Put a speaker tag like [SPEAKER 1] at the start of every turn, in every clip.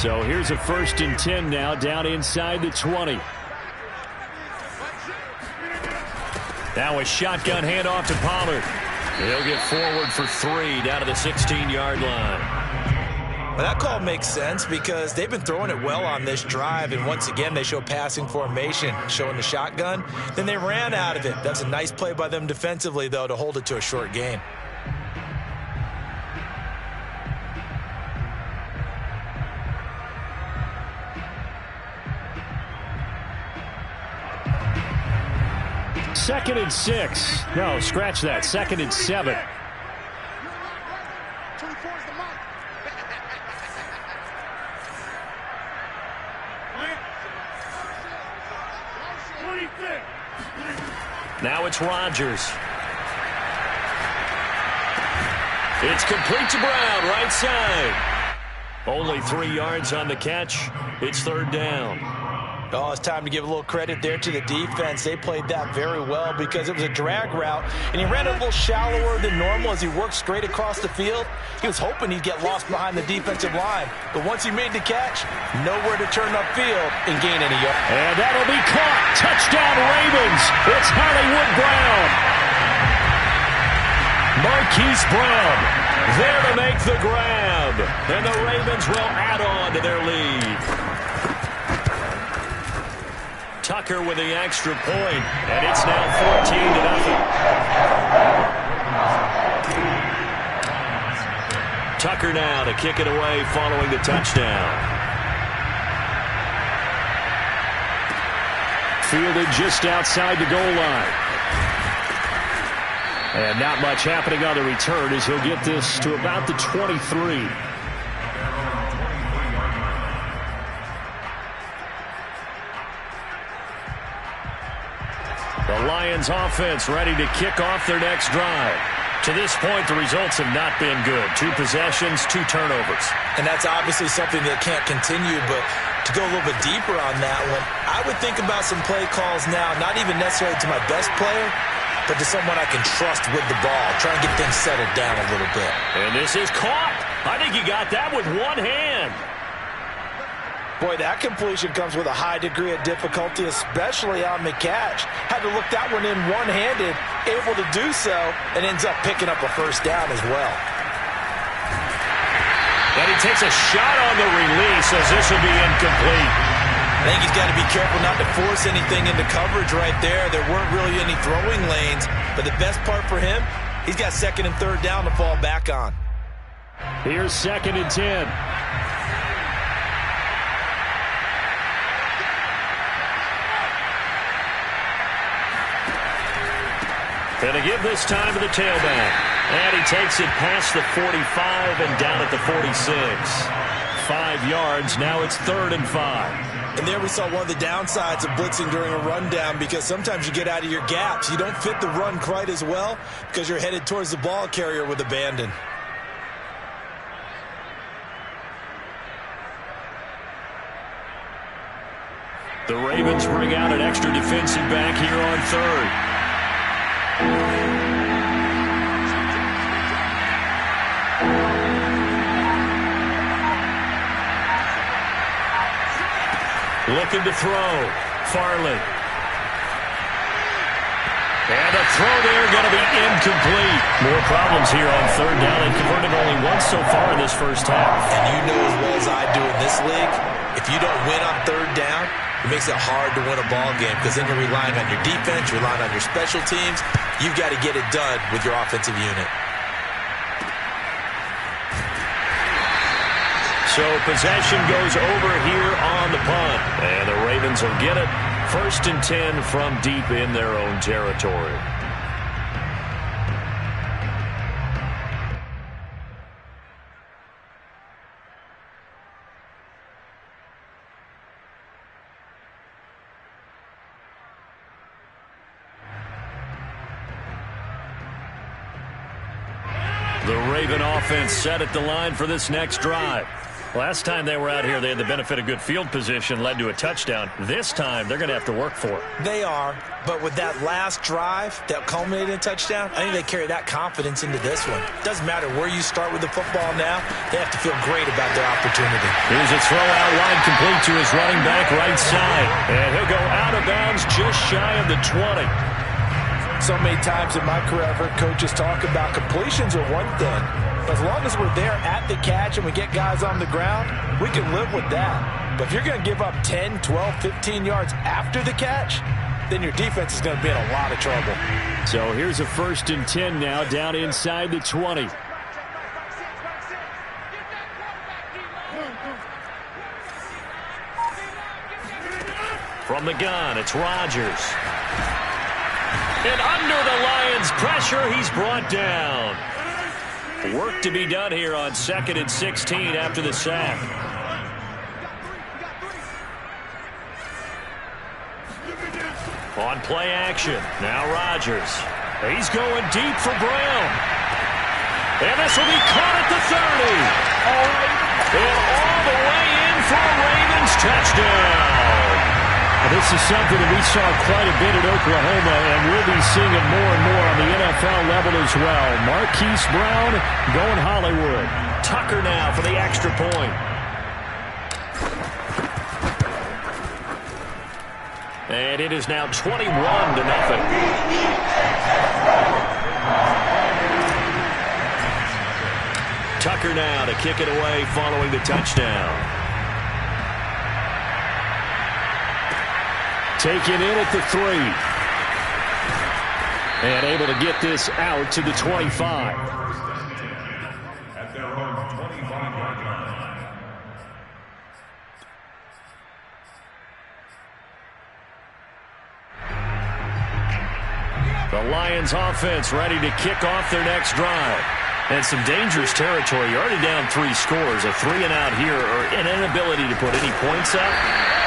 [SPEAKER 1] So here's a 1st and 10 now, down inside the 20. Now a shotgun handoff to Pollard. He'll get forward for 3 down to the 16-yard line.
[SPEAKER 2] Well, that call makes sense because they've been throwing it well on this drive, and once again they show passing formation, showing the shotgun. Then they ran out of it. That's a nice play by them defensively, though, to hold it to a short gain.
[SPEAKER 1] Second and 6. No, scratch that. 2nd and 7. Now it's Rodgers. It's complete to Brown, right side. Only 3 yards on the catch. It's 3rd down.
[SPEAKER 2] Oh, it's time to give a little credit there to the defense. They played that very well because it was a drag route, and he ran a little shallower than normal as he worked straight across the field. He was hoping he'd get lost behind the defensive line, but once he made the catch, nowhere to turn upfield and gain any yards.
[SPEAKER 1] And that'll be caught. Touchdown, Ravens. It's Hollywood Brown. Marquise Brown there to make the grab, and the Ravens will add on to their lead. Tucker with the extra point, and it's now 14-0. Tucker now to kick it away following the touchdown. Fielded just outside the goal line. And not much happening on the return as he'll get this to about the 23. The Lions offense ready to kick off their next drive. To this point, the results have not been good. 2 possessions, 2 turnovers.
[SPEAKER 2] And that's obviously something that can't continue, but to go a little bit deeper on that one, I would think about some play calls now, not even necessarily to my best player, but to someone I can trust with the ball. Try and get things settled down a little bit.
[SPEAKER 1] And this is caught. I think he got that with one hand.
[SPEAKER 2] Boy, that completion comes with a high degree of difficulty, especially on the catch. Had to look that one in one-handed, able to do so, and ends up picking up a 1st down as well.
[SPEAKER 1] And he takes a shot on the release as this will be incomplete.
[SPEAKER 2] I think he's got to be careful not to force anything into coverage right there. There weren't really any throwing lanes, but the best part for him, he's got 2nd and 3rd down to fall back on.
[SPEAKER 1] Here's 2nd and 10. And to give this time to the tailback. And he takes it past the 45 and down at the 46. 5 yards. Now it's 3rd and 5.
[SPEAKER 2] And there we saw one of the downsides of blitzing during a rundown because sometimes you get out of your gaps. You don't fit the run quite as well because you're headed towards the ball carrier with abandon.
[SPEAKER 1] The Ravens bring out an extra defensive back here on 3rd. Looking to throw. Farley. And a throw there going to be incomplete. More problems here on 3rd down. They converted only once so far in this first half.
[SPEAKER 2] And you know as well as I do in this league, if you don't win on 3rd down, it makes it hard to win a ball game because then you're relying on your defense, you're relying on your special teams. You've got to get it done with your offensive unit.
[SPEAKER 1] So possession goes over here on the punt. And the Ravens will get it. 1st and 10 from deep in their own territory. The Raven offense set at the line for this next drive. Last time they were out here, they had the benefit of good field position, led to a touchdown. This time, they're going to have to work for it.
[SPEAKER 2] They are, but with that last drive that culminated in a touchdown, I think they carry that confidence into this one. Doesn't matter where you start with the football now, they have to feel great about their opportunity.
[SPEAKER 1] Here's a throw out wide, complete to his running back right side. And he'll go out of bounds just shy of the 20.
[SPEAKER 2] So many times in my career, I've heard coaches talk about completions are one thing. As long as we're there at the catch and we get guys on the ground, we can live with that. But if you're going to give up 10, 12, 15 yards after the catch, then your defense is going to be in a lot of trouble.
[SPEAKER 1] So here's a 1st and 10 now, down inside the 20. From the gun, it's Rodgers. And under the Lions' pressure, he's brought down. Work to be done here on 2nd and 16 after the sack. On play action, now Rodgers. He's going deep for Brown. And this will be caught at the 30. And all the way in for a Ravens touchdown. This is something that we saw quite a bit at Oklahoma, and we'll be seeing it more and more on the NFL level as well. Marquise Brown going Hollywood. Tucker now for the extra point. And it is now 21-0. Tucker now to kick it away following the touchdown. Taken in at the 3. And able to get this out to the 25. At their own 25-yard line. The Lions offense ready to kick off their next drive. And some dangerous territory. You're already down 3 scores. A 3-and-out here, or an inability to put any points up.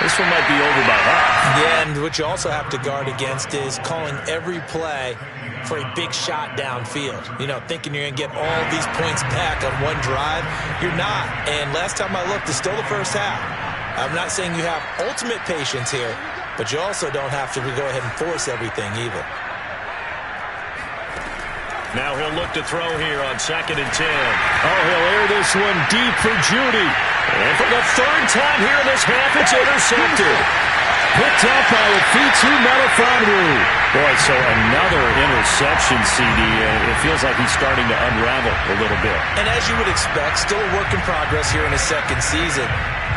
[SPEAKER 1] This one might be over by half.
[SPEAKER 2] Yeah, and what you also have to guard against is calling every play for a big shot downfield. You know, thinking you're going to get all these points back on one drive. You're not. And last time I looked, it's still the first half. I'm not saying you have ultimate patience here, but you also don't have to go ahead and force everything either.
[SPEAKER 1] Now he'll look to throw here on 2nd and 10. Oh, he'll air this one deep for Judy. And for the 3rd time here in this half, it's intercepted. Picked up by Afitu Melifonwu. Boy, so another interception, CD. It feels like he's starting to unravel a little bit.
[SPEAKER 2] And as you would expect, still a work in progress here in his 2nd season.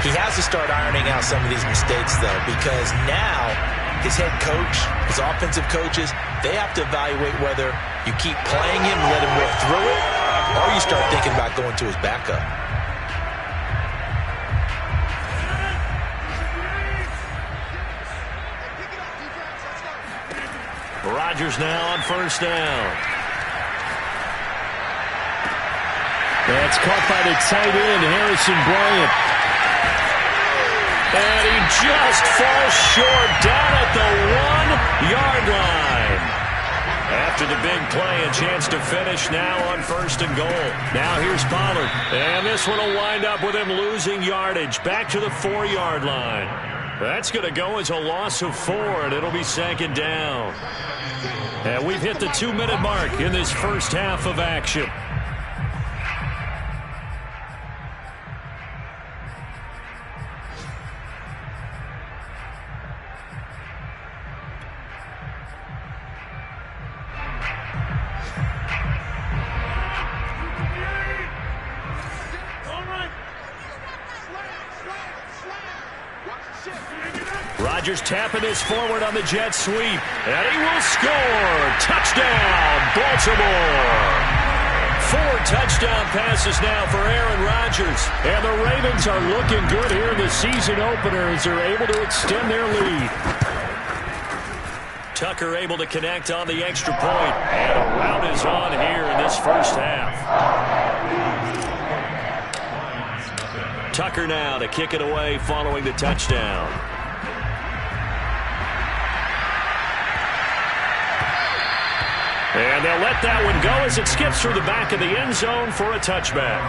[SPEAKER 2] He has to start ironing out some of these mistakes, though, because now his head coach, his offensive coaches, they have to evaluate whether you keep playing him and let him work through it, or you start thinking about going to his backup.
[SPEAKER 1] Rodgers now on 1st down. That's caught by the tight end, Harrison Bryant. And he just falls short down at the 1-yard line. After the big play, a chance to finish now on 1st and goal. Now here's Pollard. And this one will wind up with him losing yardage. Back to the 4-yard line. That's going to go as a loss of 4, and it'll be 2nd down. And we've hit the 2-minute mark in this first half of action. Rodgers tapping this forward on the jet sweep. And he will score. Touchdown, Baltimore. 4 touchdown passes now for Aaron Rodgers. And the Ravens are looking good here in the season opener as they're able to extend their lead. Tucker able to connect on the extra point. And a rout is on here in this first half. Tucker now to kick it away following the touchdown. And they'll let that one go as it skips through the back of the end zone for a touchback.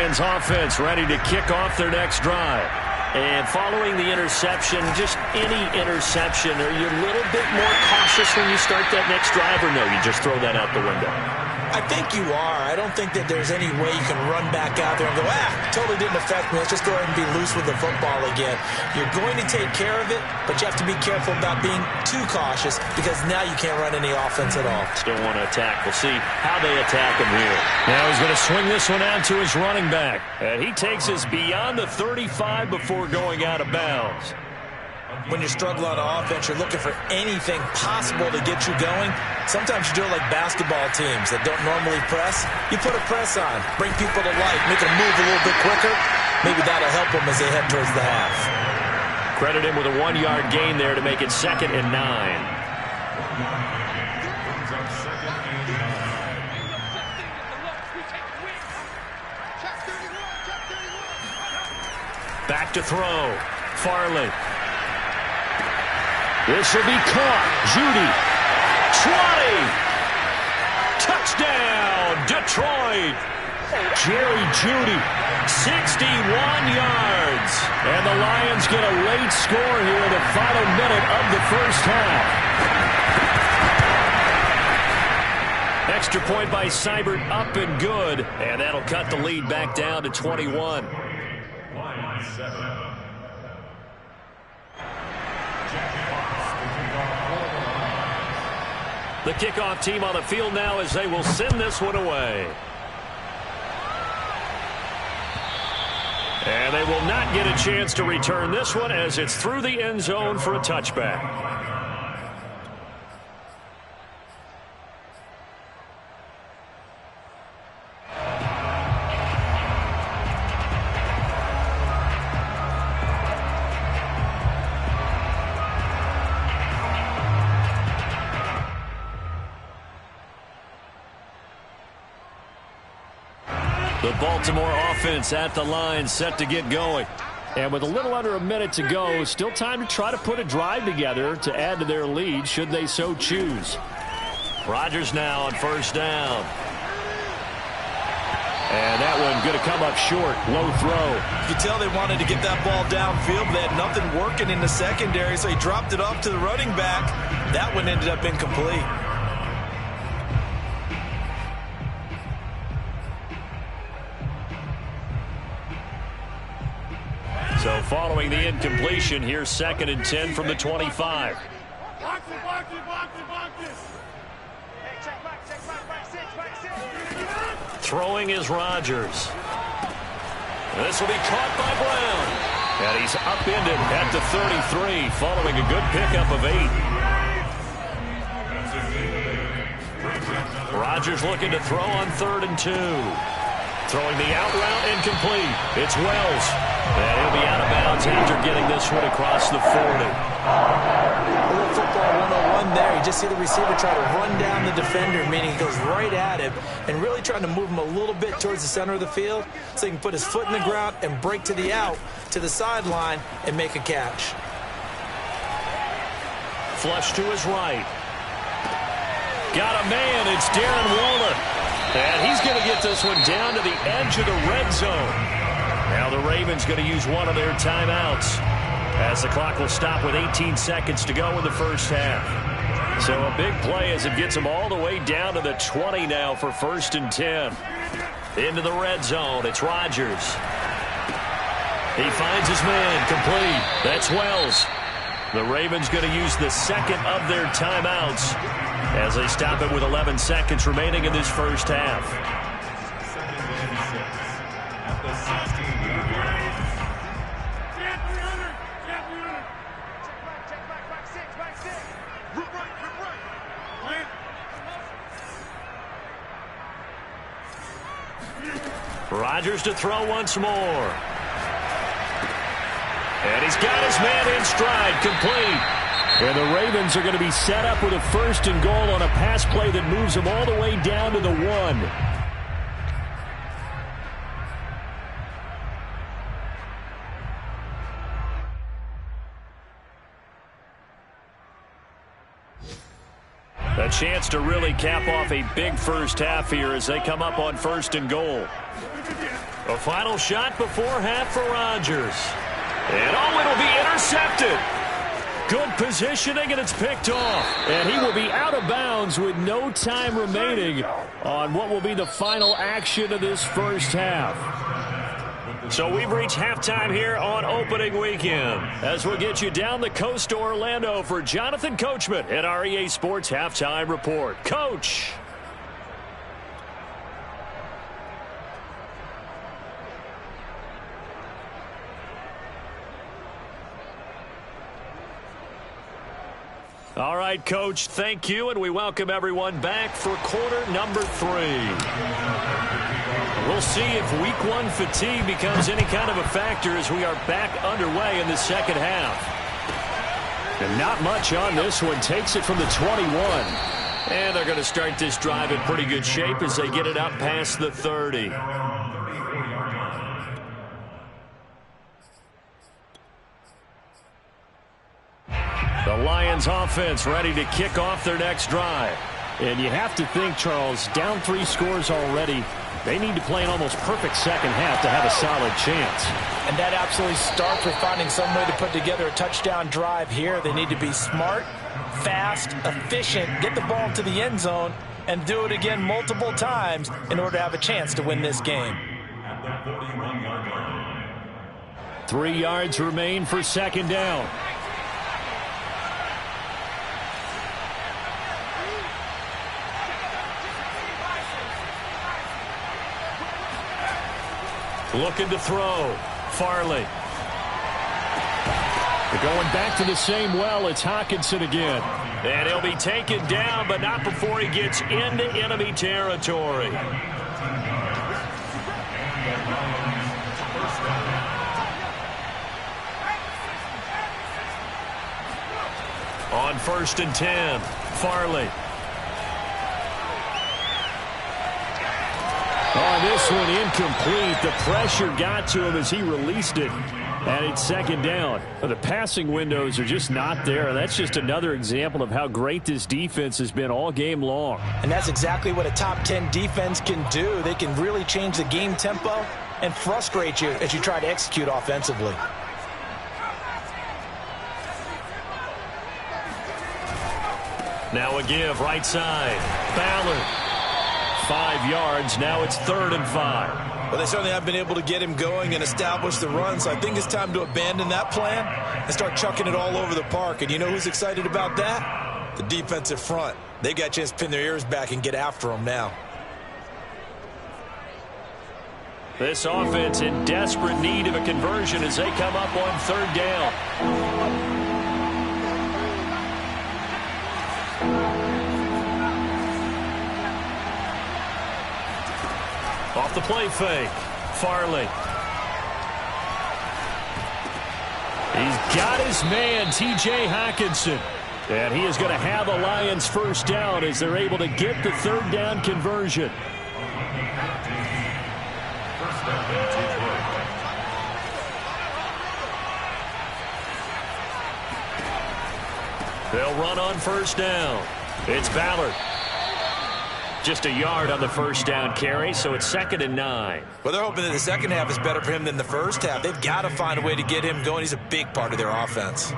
[SPEAKER 1] Lions offense ready to kick off their next drive. And following the interception, just any interception, are you a little bit more cautious when you start that next drive, or no, you just throw that out the window?
[SPEAKER 2] I think you are. I don't think that there's any way you can run back out there and go, totally didn't affect me. Let's just go ahead and be loose with the football again. You're going to take care of it, but you have to be careful about being too cautious because now you can't run any offense at all.
[SPEAKER 1] Still want to attack. We'll see how they attack him here. Now he's going to swing this one out to his running back. And he takes us beyond the 35 before going out of bounds.
[SPEAKER 2] When you struggle on offense, you're looking for anything possible to get you going. Sometimes you do it like basketball teams that don't normally press. You put a press on, bring people to life, make them move a little bit quicker. Maybe that'll help them as they head towards the half.
[SPEAKER 1] Credit him with a 1-yard gain there to make it 2nd and 9. Back to throw. Farley. This will be caught. Judy. 20. Touchdown, Detroit. Jerry Judy, 61 yards. And the Lions get a late score here in the final minute of the first half. Extra point by Seibert, up and good. And that'll cut the lead back down to 21. The kickoff team on the field now as they will send this one away. And they will not get a chance to return this one as it's through the end zone for a touchback. The Baltimore offense at the line set to get going. And with a little under a minute to go, still time to try to put a drive together to add to their lead should they so choose. Rodgers now on first down. And that one going to come up short. Low throw.
[SPEAKER 2] You can tell they wanted to get that ball downfield, but they had nothing working in the secondary, so he dropped it off to the running back. That one ended up incomplete.
[SPEAKER 1] So following the incompletion, here's 2nd and 10 from the 25. Throwing is Rodgers. This will be caught by Brown. And he's upended at the 33 following a good pickup of 8. Rodgers looking to throw on 3rd and 2. Throwing the out route incomplete. It's Wells. And he'll be out of bounds after getting this one across the 40.
[SPEAKER 2] A little football 101 there. You just see the receiver try to run down the defender, meaning he goes right at him and really trying to move him a little bit towards the center of the field so he can put his foot in the ground and break to the out, to the sideline, and make a catch.
[SPEAKER 1] Flush to his right. Got a man. It's Darren Waller. And he's going to get this one down to the edge of the red zone. Now the Ravens going to use one of their timeouts as the clock will stop with 18 seconds to go in the first half. So a big play as it gets them all the way down to the 20 now for 1st and 10. Into the red zone. It's Rodgers. He finds his man. Complete. That's Wells. The Ravens going to use the 2nd of their timeouts as they stop it with 11 seconds remaining in this first half. Rodgers to throw once more. And he's got his man in stride, complete. And the Ravens are going to be set up with a 1st and goal on a pass play that moves them all the way down to the 1. A chance to really cap off a big first half here as they come up on 1st and goal. A final shot before half for Rodgers. And it'll be intercepted. Good positioning, and it's picked off. And he will be out of bounds with no time remaining on what will be the final action of this first half. So we've reached halftime here on opening weekend. As we'll get you down the coast to Orlando for Jonathan Coachman at our EA Sports Halftime Report. Coach. All right, Coach, thank you, and we welcome everyone back for quarter number 3. We'll see if week 1 fatigue becomes any kind of a factor as we are back underway in the second half. And not much on this one. Takes it from the 21. And they're going to start this drive in pretty good shape as they get it up past the 30. The Lions offense ready to kick off their next drive. And you have to think, Charles, down 3 scores already. They need to play an almost perfect second half to have a solid chance.
[SPEAKER 2] And that absolutely starts with finding some way to put together a touchdown drive here. They need to be smart, fast, efficient, get the ball to the end zone, and do it again multiple times in order to have a chance to win this game.
[SPEAKER 1] 3 yards remain for second down. Looking to throw. Farley. They're going back to the same well. It's Hockenson again. And he'll be taken down, but not before he gets into enemy territory. On 1st and 10, Farley. On this one, incomplete. The pressure got to him as he released it. And it's second down. But the passing windows are just not there. That's just another example of how great this defense has been all game long.
[SPEAKER 2] And that's exactly what a top 10 defense can do. They can really change the game tempo and frustrate you as you try to execute offensively.
[SPEAKER 1] Now a give, right side. Ballard. 5 yards. Now it's 3rd and 5.
[SPEAKER 2] Well, they certainly have been able to get him going and establish the run, so I think it's time to abandon that plan and start chucking it all over the park. And you know who's excited about that? The defensive front. They got a chance to pin their ears back and get after him now.
[SPEAKER 1] This offense in desperate need of a conversion as they come up on 3rd down. Off the play fake. Farley. He's got his man, T.J. Hockenson. And he is going to have the Lions first down as they're able to get the 3rd down conversion. They'll run on 1st down. It's Ballard. Just a yard on the 1st down carry, so it's 2nd and 9.
[SPEAKER 2] Well, they're hoping that the second half is better for him than the first half. They've got to find a way to get him going. He's a big part of their offense.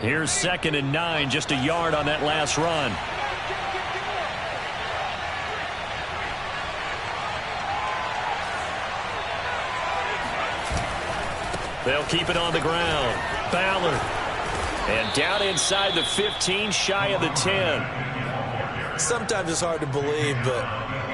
[SPEAKER 1] Here's 2nd and 9, just a yard on that last run. They'll keep it on the ground. Ballard. And down inside the 15, shy of the 10.
[SPEAKER 2] Sometimes it's hard to believe, but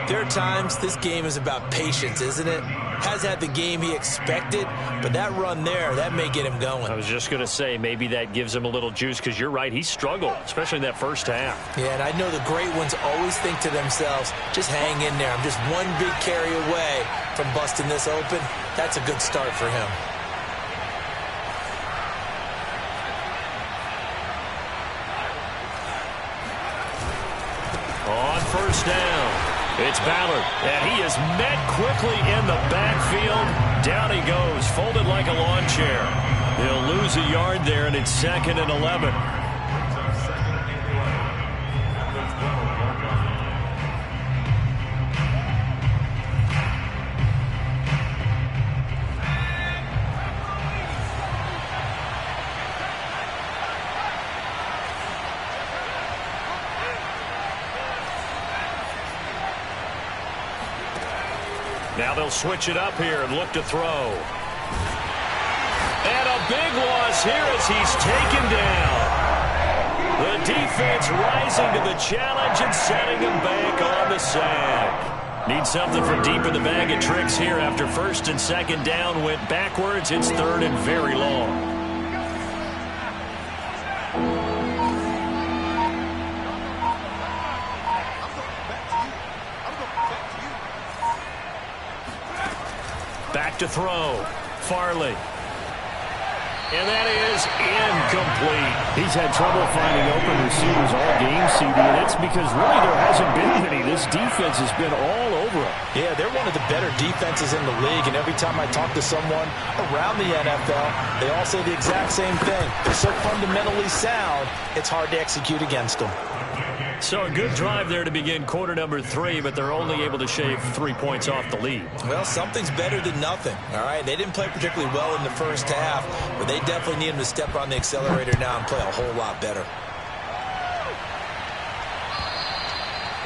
[SPEAKER 2] there are times this game is about patience, isn't it? Has had the game he expected, but that run there, that may get him going.
[SPEAKER 1] I was just going to say, maybe that gives him a little juice, because you're right, he struggled, especially in that first half.
[SPEAKER 2] Yeah, and I know the great ones always think to themselves, just hang in there. I'm just one big carry away from busting this open. That's a good start for him.
[SPEAKER 1] On 1st down, it's Ballard, and he is met quickly in the backfield. Down he goes, folded like a lawn chair. He'll lose a yard there, and it's 2nd and 11. they'll switch it up here and look to throw. And a big loss here as he's taken down. The defense rising to the challenge and setting him back on the sack. Need something from deep in the bag of tricks here after first and second down went backwards. It's third and very long. Back to throw. Farley. And that is incomplete.
[SPEAKER 3] He's had trouble finding open receivers all game, CD, and it's because really there hasn't been many. This defense has been all over him.
[SPEAKER 2] Yeah, they're one of the better defenses in the league, and every time I talk to someone around the NFL, they all say the exact same thing. They're so fundamentally sound, it's hard to execute against them.
[SPEAKER 1] So a good drive there to begin quarter number 3, but they're only able to shave 3 points off the lead.
[SPEAKER 2] Well, something's better than nothing, all right? They didn't play particularly well in the first half, but they definitely need them to step on the accelerator now and play a whole lot better.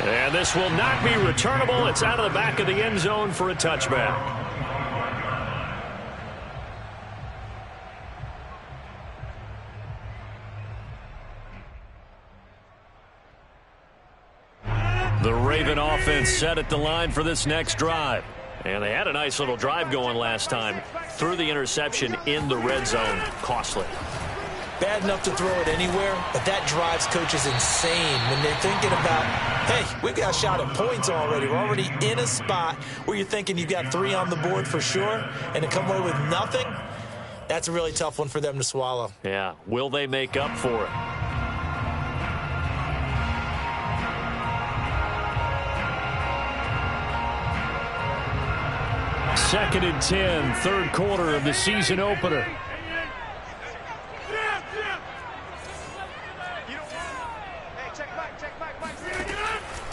[SPEAKER 1] And this will not be returnable. It's out of the back of the end zone for a touchback. The Raven offense set at the line for this next drive. And they had a nice little drive going last time. Threw the interception in the red zone. Costly.
[SPEAKER 2] Bad enough to throw it anywhere, but that drives coaches insane when they're thinking about, hey, we've got a shot at points already. We're already in a spot where you're thinking you've got 3 on the board for sure, and to come away with nothing, that's a really tough one for them to swallow.
[SPEAKER 1] Yeah, will they make up for it? Second and 10, third quarter of the season opener.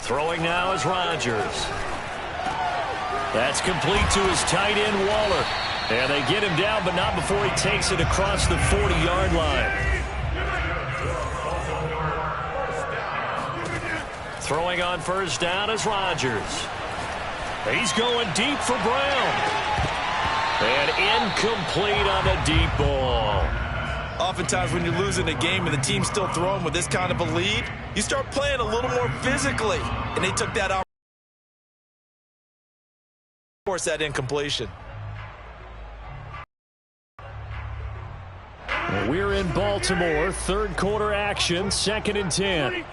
[SPEAKER 1] Throwing now is Rodgers. That's complete to his tight end, Waller. And they get him down, but not before he takes it across the 40-yard line. Throwing on first down is Rodgers. He's going deep for Brown. And incomplete on a deep ball.
[SPEAKER 2] Oftentimes when you're losing a game and the team's still throwing with this kind of a lead, you start playing a little more physically. And they took that out. Of course, that incompletion.
[SPEAKER 1] We're in Baltimore. Third quarter action. Second and 10.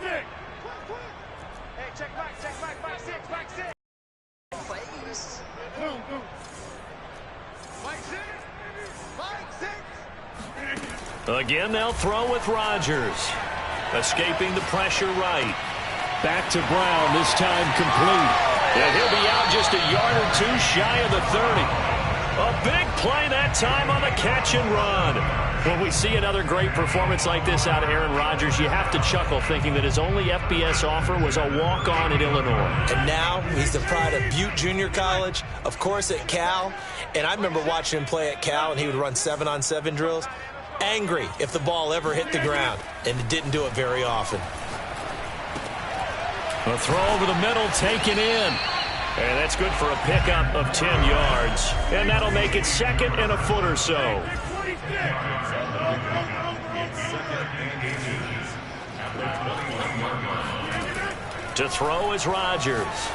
[SPEAKER 1] Again, they'll throw with Rodgers. Escaping the pressure right. Back to Brown, this time complete. And he'll be out just a yard or two shy of the 30. A big play that time on the catch and run. When we see another great performance like this out of Aaron Rodgers, you have to chuckle thinking that his only FBS offer was a walk-on at Illinois.
[SPEAKER 2] And now he's the pride of Butte Junior College, of course at Cal. And I remember watching him play at Cal, and he would run 7-on-7 drills. Angry if the ball ever hit the ground, and it didn't do it very often.
[SPEAKER 1] A throw over the middle taken in. And that's good for a pickup of 10 yards. And that'll make it second and a foot or so. To throw is Rodgers.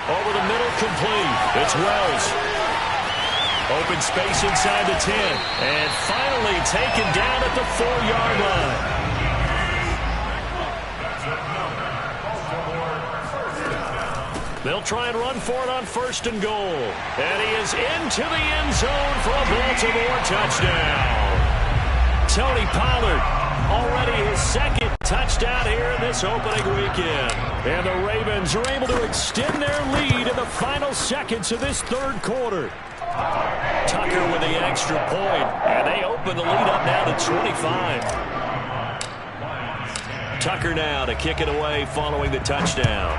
[SPEAKER 1] Over the middle, complete. It's Wells. Open space inside the 10. And finally taken down at the 4-yard line. They'll try and run for it on first and goal. And he is into the end zone for a Baltimore touchdown. Tony Pollard, already his second touchdown here in this opening weekend. And the Ravens are able to extend their lead in the final seconds of this third quarter. Tucker with the extra point, and they open the lead up now to 25. Tucker now to kick it away following the touchdown.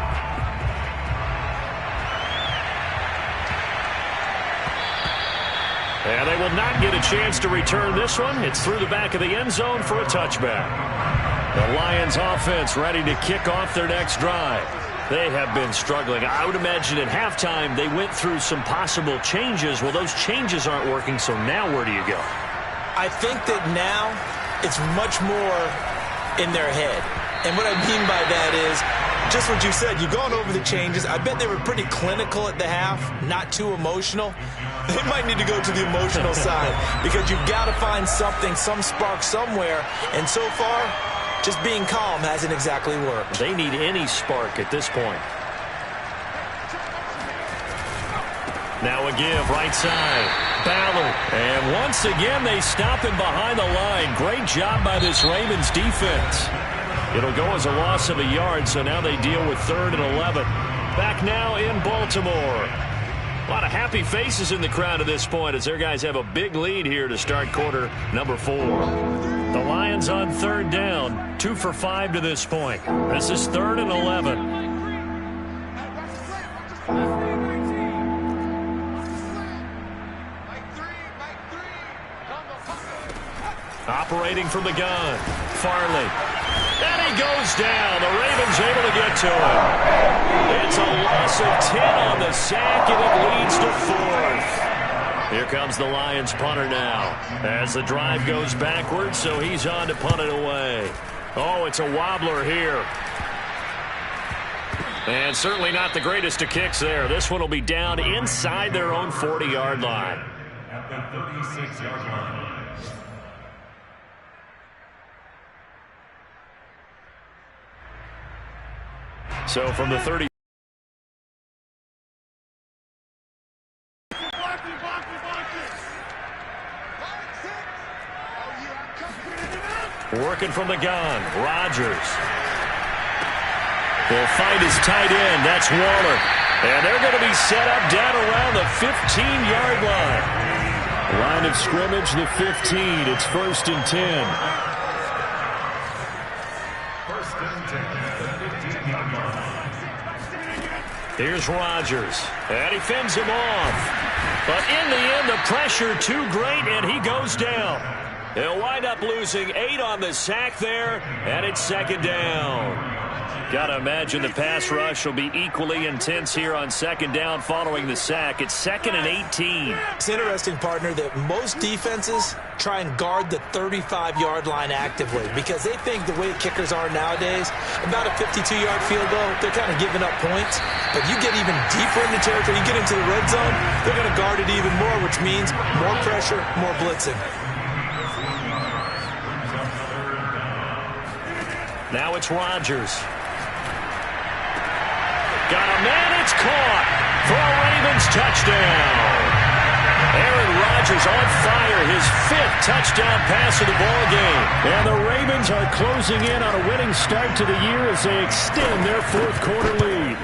[SPEAKER 1] And they will not get a chance to return this one. It's through the back of the end zone for a touchback. The Lions offense ready to kick off their next drive. They have been struggling. I would imagine at halftime they went through some possible changes. Well, those changes aren't working, so now where do you go?
[SPEAKER 2] I think that now it's much more in their head. And what I mean by that is just what you said. You've gone over the changes. I bet they were pretty clinical at the half, not too emotional. They might need to go to the emotional side because you've got to find something, some spark somewhere. And so far, just being calm hasn't exactly worked.
[SPEAKER 1] They need any spark at this point. Now a give, right side. Ballard. And once again, they stop him behind the line. Great job by this Ravens defense. It'll go as a loss of a yard, so now they deal with 3rd and 11. Back now in Baltimore. A lot of happy faces in the crowd at this point as their guys have a big lead here to start quarter number 4. The Lions on 3rd down, 2 for 5 to this point. This is 3rd and 11. Operating from the gun, Farley. And he goes down. The Ravens able to get to him. It's a loss of 10 on the sack, and it leads to 4th. Here comes the Lions punter now as the drive goes backwards, so he's on to punt it away. Oh, it's a wobbler here. And certainly not the greatest of kicks there. This one will be down inside their own 40-yard line. At the 36-yard line. So from the 30. Working from the gun, Rodgers. They'll find his tight end, that's Waller. And they're going to be set up down around the 15-yard line. Line of scrimmage, the 15. It's 1st and 10. Here's Rodgers, and he fends him off. But in the end, the pressure too great, and he goes down. He'll wind up losing 8 on the sack there, and it's 2nd down. Got to imagine the pass rush will be equally intense here on 2nd down following the sack. It's 2nd and 18.
[SPEAKER 2] It's interesting, partner, that most defenses try and guard the 35-yard line actively because they think the way kickers are nowadays, about a 52-yard field goal, they're kind of giving up points. But you get even deeper in the territory, you get into the red zone, they're going to guard it even more, which means more pressure, more blitzing.
[SPEAKER 1] Now it's Rodgers. Got a man, it's caught for a Ravens touchdown. Aaron Rodgers on fire, his 5th touchdown pass of the ball game. And the Ravens are closing in on a winning start to the year as they extend their 4th quarter lead.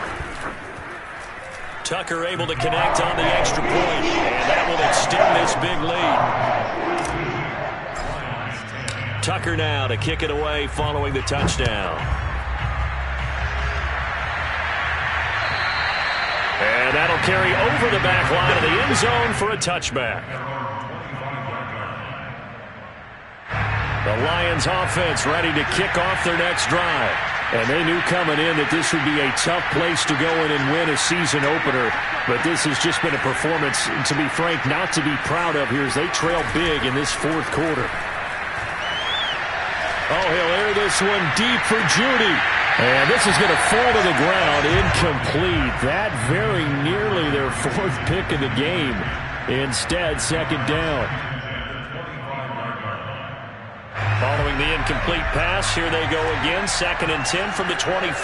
[SPEAKER 1] Tucker able to connect on the extra point, and that will extend this big lead. Tucker now to kick it away following the touchdown. And that'll carry over the back line of the end zone for a touchback. The Lions offense ready to kick off their next drive. And they knew coming in that this would be a tough place to go in and win a season opener. But this has just been a performance, to be frank, not to be proud of here as they trail big in this 4th quarter. Oh, he'll air this one deep for Judy. And this is going to fall to the ground, incomplete. That very nearly their 4th pick of the game. Instead, 2nd down. Following the incomplete pass, here they go again, 2nd and 10 from the 25.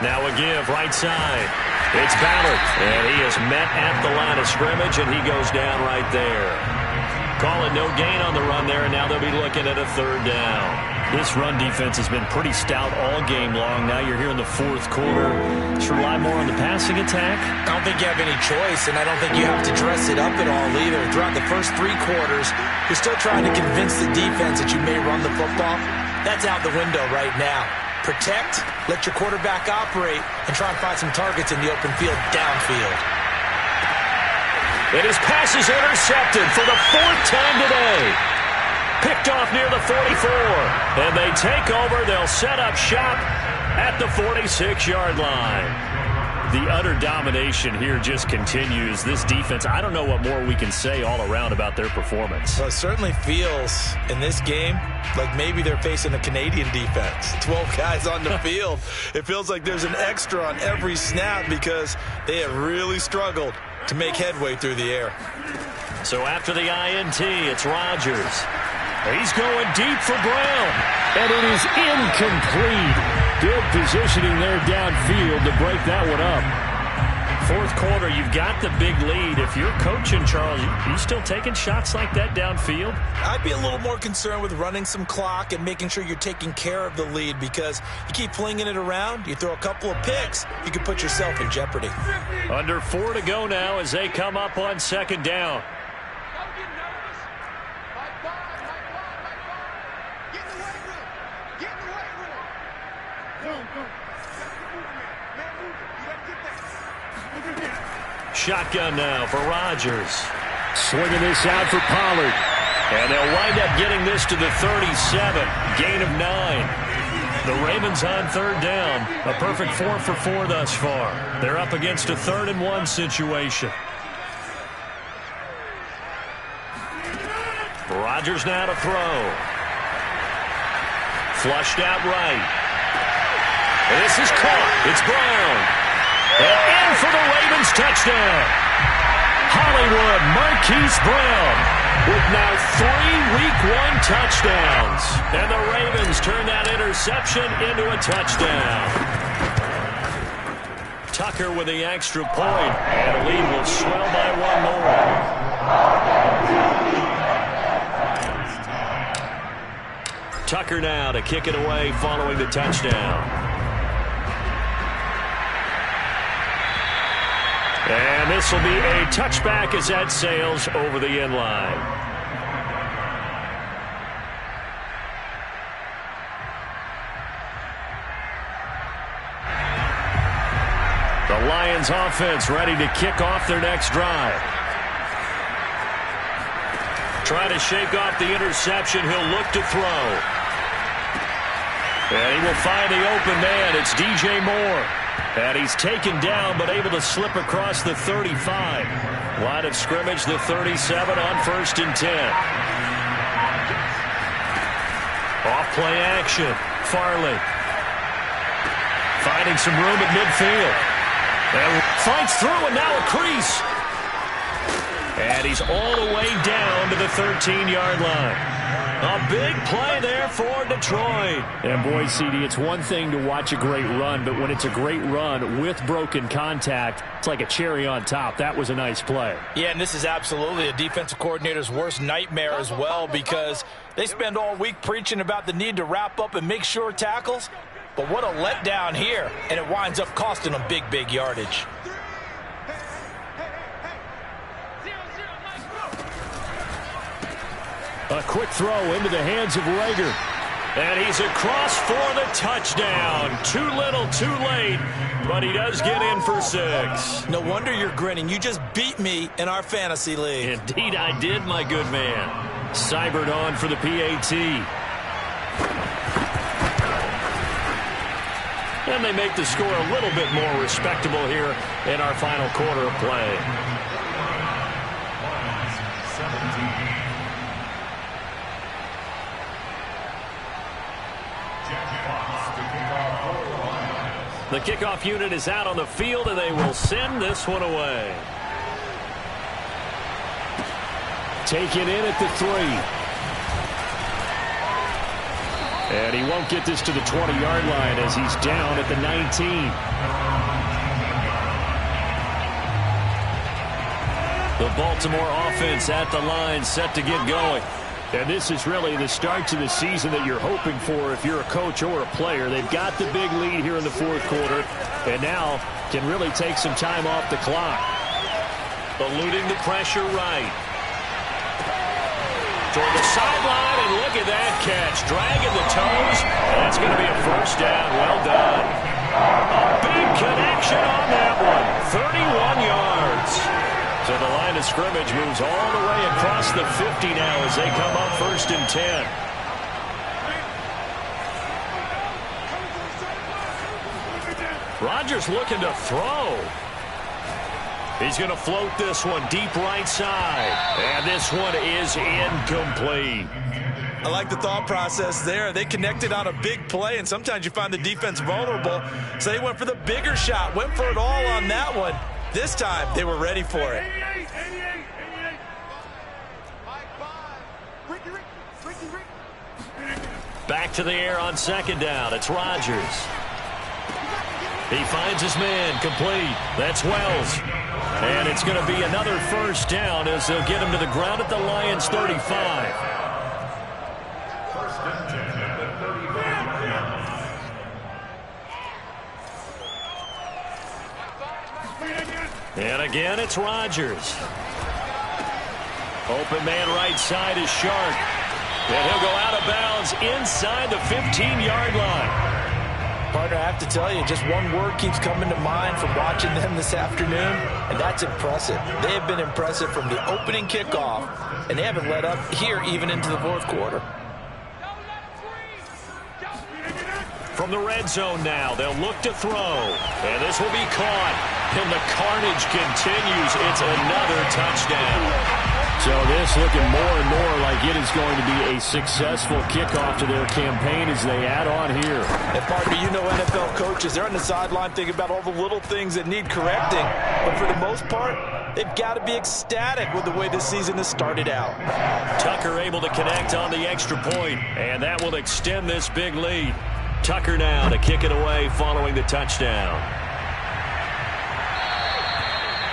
[SPEAKER 1] Now a give, right side. It's Ballard, and he is met at the line of scrimmage, and he goes down right there. Call it no gain on the run there, and now they'll be looking at a 3rd down. This run defense has been pretty stout all game long. Now you're here in the 4th quarter. Should rely more on the passing attack?
[SPEAKER 2] I don't think you have any choice, and I don't think you have to dress it up at all either. Throughout the first 3 quarters, you're still trying to convince the defense that you may run the football. That's out the window right now. Protect, let your quarterback operate, and try and find some targets in the open field downfield. And his pass is intercepted for the 4th time today.
[SPEAKER 1] Picked off near the 44. And they take over. They'll set up shop at the 46-yard line. The utter domination here just continues. This defense, I don't know what more we can say all around about their performance.
[SPEAKER 2] Well, it certainly feels in this game like maybe they're facing a Canadian defense. 12 guys on the field. It feels like there's an extra on every snap because they have really struggled to make headway through the air.
[SPEAKER 1] So after the INT, it's Rodgers. He's going deep for Brown.
[SPEAKER 3] And it is incomplete. Good positioning there downfield to break that one up.
[SPEAKER 1] Fourth quarter, you've got the big lead. If you're coaching, Charles, you still taking shots like that downfield?
[SPEAKER 2] I'd be a little more concerned with running some clock and making sure you're taking care of the lead, because you keep flinging it around, you throw a couple of picks, you can put yourself in jeopardy.
[SPEAKER 1] Under 4 to go now as they come up on second down. Shotgun now for Rodgers.
[SPEAKER 3] Swinging this out for Pollard.
[SPEAKER 1] And they'll wind up getting this to the 37. Gain of 9. The Ravens on third down. A perfect 4 for 4 thus far. They're up against a 3rd and 1 situation. Rodgers now to throw. Flushed out right. This is caught. It's Brown. And in for the Ravens touchdown. Hollywood Marquise Brown with now 3 Week 1 touchdowns. And the Ravens turn that interception into a touchdown. Tucker with the extra point. And the lead will swell by 1 more. Tucker now to kick it away following the touchdown. And this will be a touchback as that sails over the end line. The Lions offense ready to kick off their next drive. Try to shake off the interception. He'll look to throw. And he will find the open man. It's DJ Moore. And he's taken down, but able to slip across the 35. Line of scrimmage, the 37 on 1st and 10. Off play action. Farley. Finding some room at midfield. And fights through, and now a crease. And he's all the way down to the 13-yard line. A big play there for Detroit.
[SPEAKER 3] And boy, CD, it's one thing to watch a great run, but when it's a great run with broken contact, it's like a cherry on top. That was a nice play.
[SPEAKER 2] Yeah, and this is absolutely a defensive coordinator's worst nightmare as well, because they spend all week preaching about the need to wrap up and make sure tackles. But what a letdown here, and it winds up costing them big yardage.
[SPEAKER 3] A quick throw into the hands of Rager.
[SPEAKER 1] And he's across for the touchdown. Too little, too late, but he does get in for 6.
[SPEAKER 2] No wonder you're grinning. You just beat me in our fantasy league.
[SPEAKER 1] Indeed I did, my good man. Seibert on for the PAT. And they make the score a little bit more respectable here in our final quarter of play. The kickoff unit is out on the field, and they will send this one away.
[SPEAKER 3] Taken in at the 3. And he won't get this to the 20-yard line as he's down at the 19.
[SPEAKER 1] The Baltimore offense at the line, set to get going.
[SPEAKER 3] And this is really the start to the season that you're hoping for if you're a coach or a player. They've got the big lead here in the fourth quarter, and now can really take some time off the clock.
[SPEAKER 1] Eluding the pressure right. Toward the sideline, and look at that catch. Dragging the toes. That's going to be a first down. Well done. A big connection on that one. 31 yards. So the line of
[SPEAKER 3] of scrimmage moves all the way across the 50 now as they come up 1st and 10. Rodgers looking to throw. He's going to float this one deep right side. And this one is incomplete.
[SPEAKER 2] I like the thought process there. They connected on a big play, and sometimes you find the defense vulnerable. So they went for the bigger shot, went for it all on that one. This time, they were ready for it.
[SPEAKER 3] Back to the air on 2nd down. It's Rodgers. He finds his man, complete. That's Wells. And it's going to be another 1st down as they'll get him to the ground at the Lions' 35. And again, it's Rodgers. Open man right side is Shark. And he'll go out of bounds inside the 15-yard line.
[SPEAKER 2] Partner, I have to tell you, just one word keeps coming to mind from watching them this afternoon, and that's impressive. They have been impressive from the opening kickoff, and they haven't let up here even into the 4th quarter.
[SPEAKER 3] From the red zone now, they'll look to throw. And this will be caught. And the carnage continues. It's another touchdown. So this looking more and more like it is going to be a successful kickoff to their campaign as they add on here.
[SPEAKER 2] And partner, you know NFL coaches, they're on the sideline thinking about all the little things that need correcting. But for the most part, they've got to be ecstatic with the way this season has started out.
[SPEAKER 3] Tucker able to connect on the extra point, and that will extend this big lead. Tucker now to kick it away following the touchdown.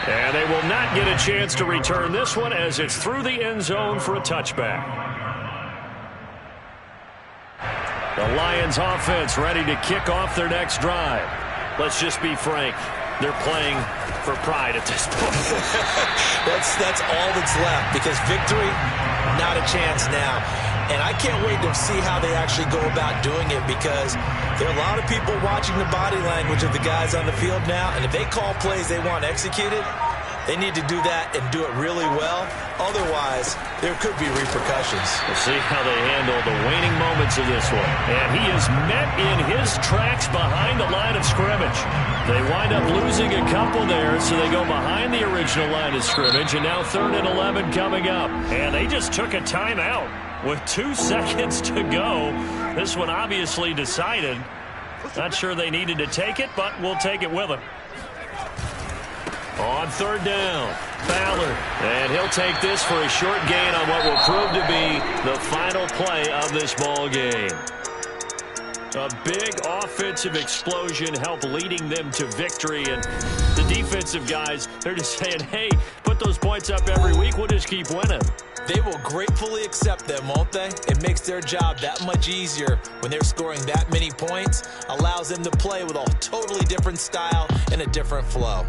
[SPEAKER 3] And they will not get a chance to return this one as it's through the end zone for a touchback. The Lions offense ready to kick off their next drive. Let's just be frank. They're playing for pride at this point.
[SPEAKER 2] That's all that's left, because victory, not a chance now. And I can't wait to see how they actually go about doing it, because there are a lot of people watching the body language of the guys on the field now, and if they call plays they want executed, they need to do that and do it really well. Otherwise, there could be repercussions.
[SPEAKER 3] We'll see how they handle the waning moments of this one. And he is met in his tracks behind the line of scrimmage. They wind up losing a couple there, so they go behind the original line of scrimmage, and now 3rd and 11 coming up. And they just took a timeout with 2 seconds to go. This one obviously decided. Not sure they needed to take it, but we'll take it with them. On 3rd down, Ballard. And he'll take this for a short gain on what will prove to be the final play of this ball game. A big offensive explosion helped leading them to victory. And the defensive guys, they're just saying, hey, put those points up every week. We'll just keep winning.
[SPEAKER 2] They will gratefully accept them, won't they? It makes their job that much easier when they're scoring that many points. Allows them to play with a totally different style and a different flow.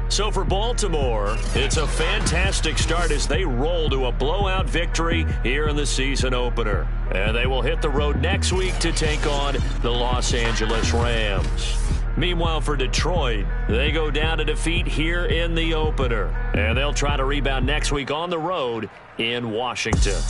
[SPEAKER 3] So for Baltimore, it's a fantastic start as they roll to a blowout victory here in the season opener. And they will hit the road next week to take on the Los Angeles Rams. Meanwhile, for Detroit, they go down to defeat here in the opener. And they'll try to rebound next week on the road in Washington.